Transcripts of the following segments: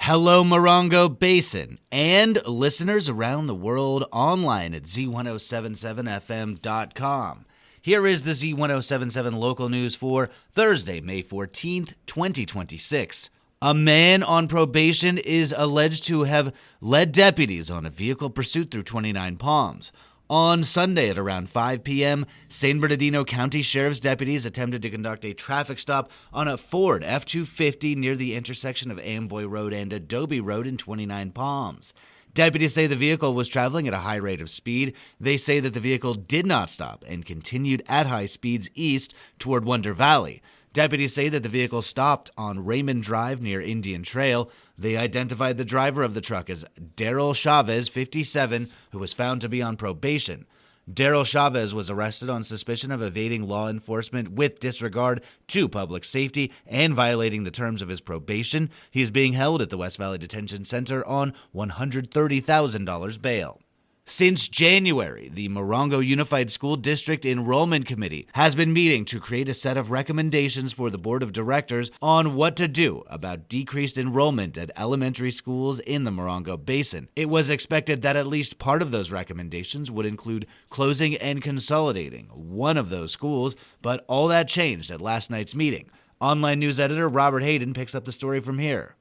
Hello, Morongo Basin, and listeners around the world online at Z107.7 FM.com. Here is the Z107.7 Local News for Thursday, May 14th, 2026. A man on probation is alleged to have led deputies on a vehicle pursuit through 29 Palms. On Sunday at around 5 p.m., San Bernardino County Sheriff's deputies attempted to conduct a traffic stop on a Ford F-250 near the intersection of Amboy Road and Adobe Road in 29 Palms. Deputies say the vehicle was traveling at a high rate of speed. They say that the vehicle did not stop and continued at high speeds east toward Wonder Valley. Deputies say that the vehicle stopped on Raymond Drive near Indian Trail. They identified the driver of the truck as Daryl Chavez, 57, who was found to be on probation. Daryl Chavez was arrested on suspicion of evading law enforcement with disregard to public safety and violating the terms of his probation. He is being held at the West Valley Detention Center on $130,000 bail. Since January, the Morongo Unified School District Enrollment Committee has been meeting to create a set of recommendations for the Board of Directors on what to do about decreased enrollment at elementary schools in the Morongo Basin. It was expected that at least part of those recommendations would include closing and consolidating one of those schools, but all that changed at last night's meeting. Online news editor Robert Hayden picks up the story from here.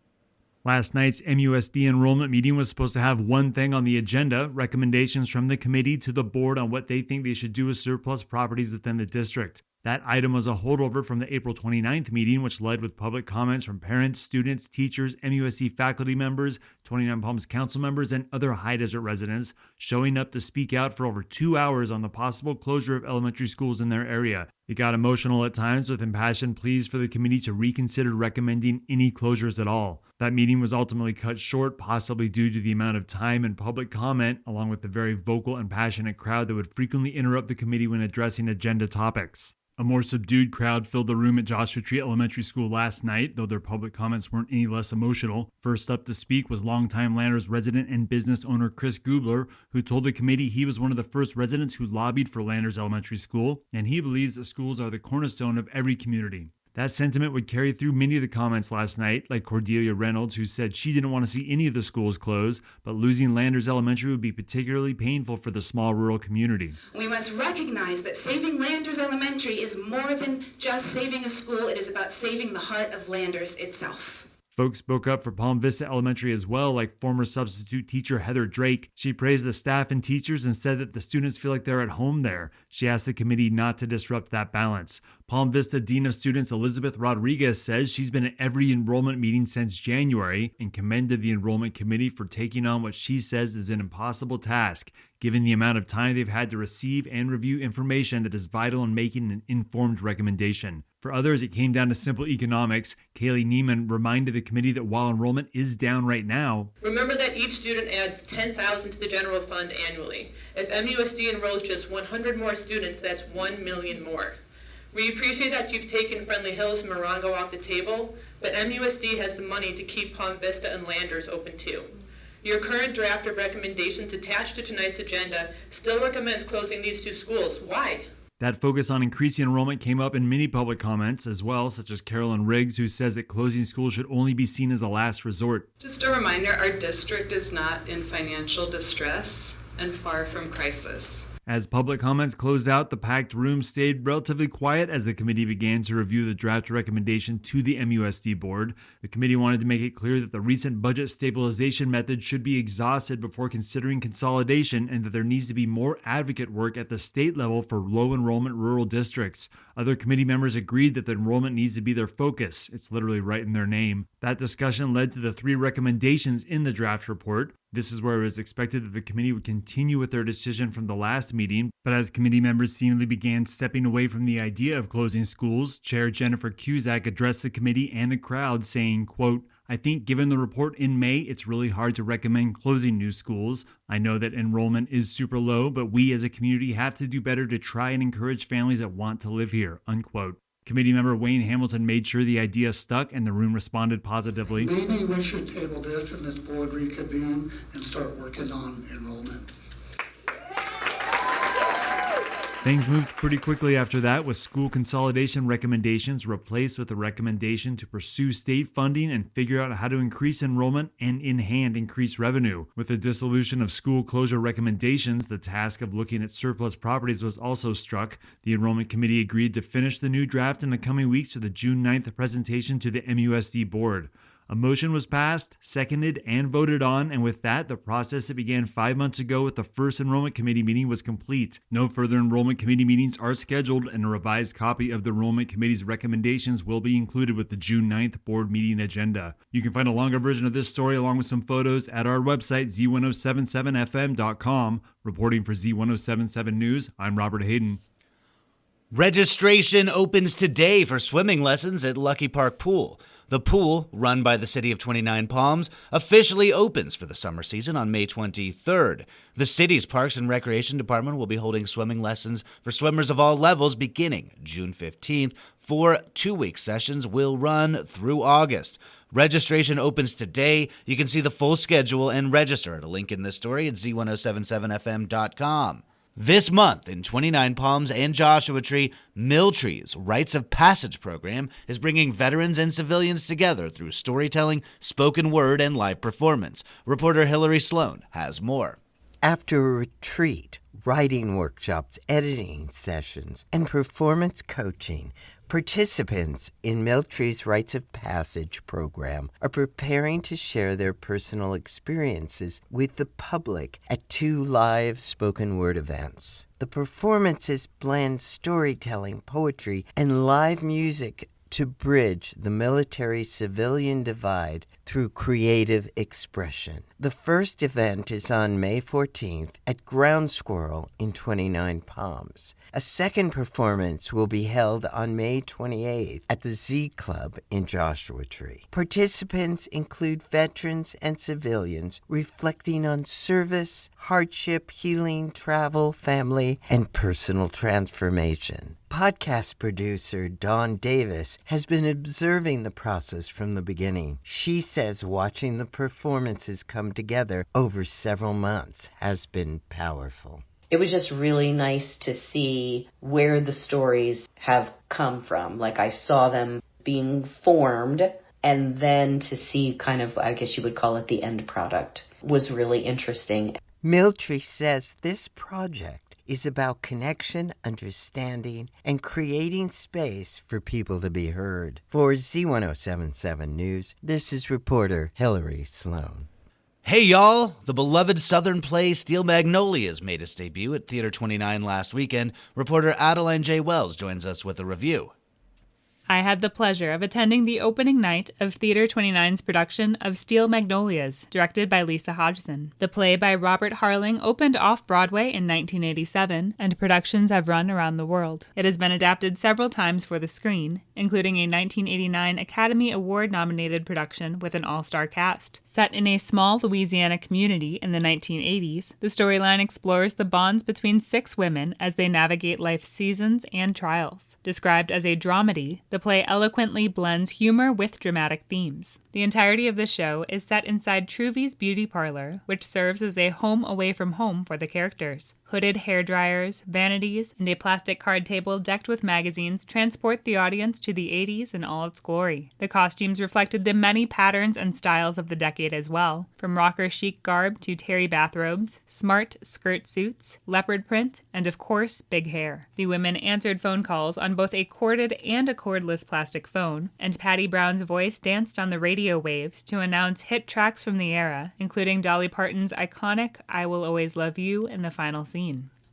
Last night's MUSD enrollment meeting was supposed to have one thing on the agenda, recommendations from the committee to the board on what they think they should do with surplus properties within the district. That item was a holdover from the April 29th meeting, which led with public comments from parents, students, teachers, MUSD faculty members, 29 Palms council members, and other high desert residents, showing up to speak out for over 2 hours on the possible closure of elementary schools in their area. It got emotional at times with impassioned pleas for the committee to reconsider recommending any closures at all. That meeting was ultimately cut short, possibly due to the amount of time and public comment, along with the very vocal and passionate crowd that would frequently interrupt the committee when addressing agenda topics. A more subdued crowd filled the room at Joshua Tree Elementary School last night, though their public comments weren't any less emotional. First up to speak was longtime Landers resident and business owner Chris Gubler, who told the committee he was one of the first residents who lobbied for Landers Elementary School, and he believes that schools are the cornerstone of every community. That sentiment would carry through many of the comments last night, like Cordelia Reynolds, who said she didn't want to see any of the schools close, but losing Landers Elementary would be particularly painful for the small rural community. We must recognize that saving Landers Elementary is more than just saving a school. It is about saving the heart of Landers itself. Folks spoke up for Palm Vista Elementary as well, like former substitute teacher Heather Drake. She praised the staff and teachers and said that the students feel like they're at home there. She asked the committee not to disrupt that balance. Palm Vista Dean of Students Elizabeth Rodriguez says she's been at every enrollment meeting since January and commended the enrollment committee for taking on what she says is an impossible task, given the amount of time they've had to receive and review information that is vital in making an informed recommendation. For others, it came down to simple economics. Kaylee Neiman reminded the committee that while enrollment is down right now, remember that each student adds $10,000 to the general fund annually. If MUSD enrolls just 100 more students, that's 1 million more. We appreciate that you've taken Friendly Hills and Morongo off the table, but MUSD has the money to keep Palm Vista and Landers open too. Your current draft of recommendations attached to tonight's agenda still recommends closing these two schools. Why? That focus on increasing enrollment came up in many public comments as well, such as Carolyn Riggs, who says that closing schools should only be seen as a last resort. Just a reminder, our district is not in financial distress and far from crisis. As public comments closed out, the packed room stayed relatively quiet as the committee began to review the draft recommendation to the MUSD board. The committee wanted to make it clear that the recent budget stabilization method should be exhausted before considering consolidation and that there needs to be more advocate work at the state level for low enrollment rural districts. Other committee members agreed that the enrollment needs to be their focus. It's literally right in their name. That discussion led to the 3 recommendations in the draft report. This is where it was expected that the committee would continue with their decision from the last meeting, but as committee members seemingly began stepping away from the idea of closing schools, Chair Jennifer Cusack addressed the committee and the crowd saying, quote, "I think given the report in May, it's really hard to recommend closing new schools. I know that enrollment is super low, but we as a community have to do better to try and encourage families that want to live here," unquote. Committee member Wayne Hamilton made sure the idea stuck and the room responded positively. Maybe we should table this and this board reconvene and start working on enrollment. Things moved pretty quickly after that, with school consolidation recommendations replaced with a recommendation to pursue state funding and figure out how to increase enrollment and in hand increase revenue. With the dissolution of school closure recommendations, the task of looking at surplus properties was also struck. The enrollment committee agreed to finish the new draft in the coming weeks for the June 9th presentation to the MUSD board. A motion was passed, seconded, and voted on, and with that, the process that began 5 months ago with the first enrollment committee meeting was complete. No further enrollment committee meetings are scheduled, and a revised copy of the enrollment committee's recommendations will be included with the June 9th board meeting agenda. You can find a longer version of this story along with some photos at our website, Z107.7fm.com. Reporting for Z107.7 News, I'm Robert Hayden. Registration opens today for swimming lessons at Lucky Park Pool. The pool, run by the City of 29 Palms, officially opens for the summer season on May 23rd. The city's Parks and Recreation Department will be holding swimming lessons for swimmers of all levels beginning June 15th. 4 two-week sessions will run through August. Registration opens today. You can see the full schedule and register at a link in this story at Z107.7fm.com. This month in 29 Palms and Joshua Tree, Milltree's Rites of Passage program is bringing veterans and civilians together through storytelling, spoken word, and live performance. Reporter Hillary Sloan has more. After a retreat, writing workshops, editing sessions, and performance coaching, participants in Milltree's Rites of Passage program are preparing to share their personal experiences with the public at 2 live spoken word events. The performances blend storytelling, poetry, and live music to bridge the military-civilian divide through creative expression. The first event is on May 14th at Ground Squirrel in 29 Palms. A second performance will be held on May 28th at the Z Club in Joshua Tree. Participants include veterans and civilians reflecting on service, hardship, healing, travel, family, and personal transformation. Podcast producer Dawn Davis has been observing the process from the beginning. She says watching the performances come together over several months has been powerful. It was just really nice to see where the stories have come from. Like, I saw them being formed, and then to see kind of, I guess you would call it, the end product was really interesting. Milltree says this project is about connection, understanding, and creating space for people to be heard. For Z107.7 News, this is reporter Hillary Sloan. Hey y'all! The beloved Southern play Steel Magnolias made its debut at Theater 29 last weekend. Reporter Adeline J. Wells joins us with a review. I had the pleasure of attending the opening night of Theater 29's production of Steel Magnolias, directed by Lisa Hodgson. The play by Robert Harling opened off-Broadway in 1987, and productions have run around the world. It has been adapted several times for the screen, including a 1989 Academy Award-nominated production with an all-star cast. Set in a small Louisiana community in the 1980s, the storyline explores the bonds between 6 women as they navigate life's seasons and trials. Described as a dramedy, the play eloquently blends humor with dramatic themes. The entirety of the show is set inside Truvy's beauty parlor, which serves as a home away from home for the characters. Hooded hairdryers, vanities, and a plastic card table decked with magazines transport the audience to the 80s in all its glory. The costumes reflected the many patterns and styles of the decade as well, from rocker chic garb to terry bathrobes, smart skirt suits, leopard print, and of course, big hair. The women answered phone calls on both a corded and a cordless plastic phone, and Patty Brown's voice danced on the radio waves to announce hit tracks from the era, including Dolly Parton's iconic I Will Always Love You in the final scene.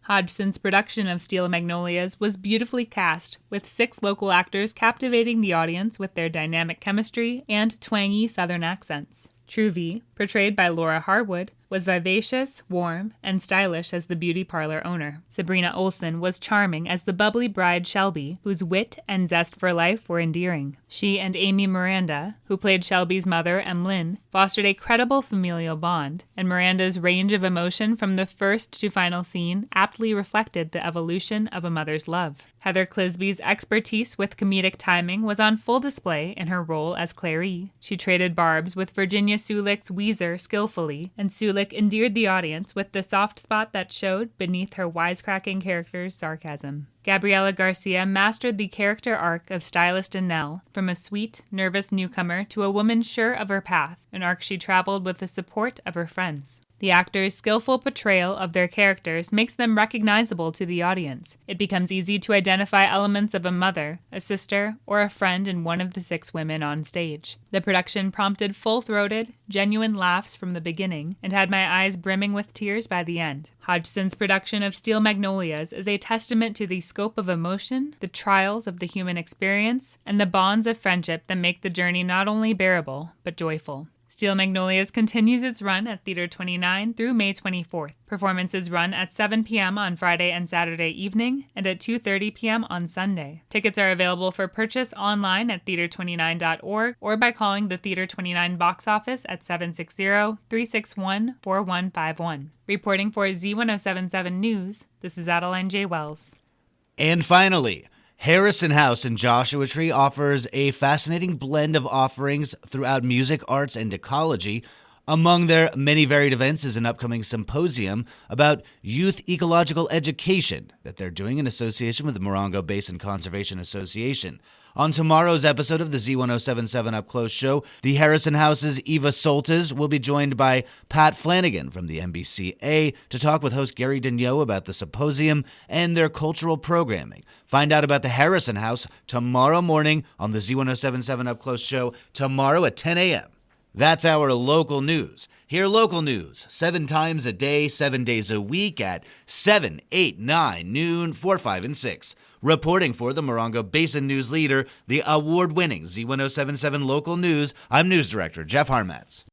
Hodgson's production of Steel Magnolias was beautifully cast, with 6 local actors captivating the audience with their dynamic chemistry and twangy Southern accents. Truvy, portrayed by Laura Harwood, was vivacious, warm, and stylish as the beauty parlor owner. Sabrina Olsen was charming as the bubbly bride Shelby, whose wit and zest for life were endearing. She and Amy Miranda, who played Shelby's mother, Emlyn, fostered a credible familial bond, and Miranda's range of emotion from the first to final scene aptly reflected the evolution of a mother's love. Heather Clisby's expertise with comedic timing was on full display in her role as Clary. She traded barbs with Virginia Sulick's Weezer skillfully, and Sulick flick endeared the audience with the soft spot that showed beneath her wisecracking character's sarcasm. Gabriela Garcia mastered the character arc of stylist Annelle, from a sweet, nervous newcomer to a woman sure of her path, an arc she traveled with the support of her friends. The actors' skillful portrayal of their characters makes them recognizable to the audience. It becomes easy to identify elements of a mother, a sister, or a friend in one of the 6 women on stage. The production prompted full-throated, genuine laughs from the beginning and had my eyes brimming with tears by the end. Hodgson's production of Steel Magnolias is a testament to the scope of emotion, the trials of the human experience, and the bonds of friendship that make the journey not only bearable, but joyful. Steel Magnolias continues its run at Theater 29 through May 24th. Performances run at 7 p.m. on Friday and Saturday evening and at 2:30 p.m. on Sunday. Tickets are available for purchase online at theater29.org or by calling the Theater 29 box office at 760-361-4151. Reporting for Z107.7 News, this is Adeline J. Wells. And finally, Harrison House in Joshua Tree offers a fascinating blend of offerings throughout music, arts, and ecology. Among their many varied events is an upcoming symposium about youth ecological education that they're doing in association with the Morongo Basin Conservation Association. On tomorrow's episode of the Z107.7 Up Close show, the Harrison House's Eva Soltis will be joined by Pat Flanagan from the MBCA to talk with host Gary Daigneault about the symposium and their cultural programming. Find out about the Harrison House tomorrow morning on the Z107.7 Up Close show, tomorrow at 10 a.m. That's our local news. Hear local news 7 times a day, 7 days a week at 7, 8, 9, noon, 4, 5, and 6. Reporting for the Morongo Basin News Leader, the award-winning Z107.7 Local News, I'm News Director Jeff Harmatz.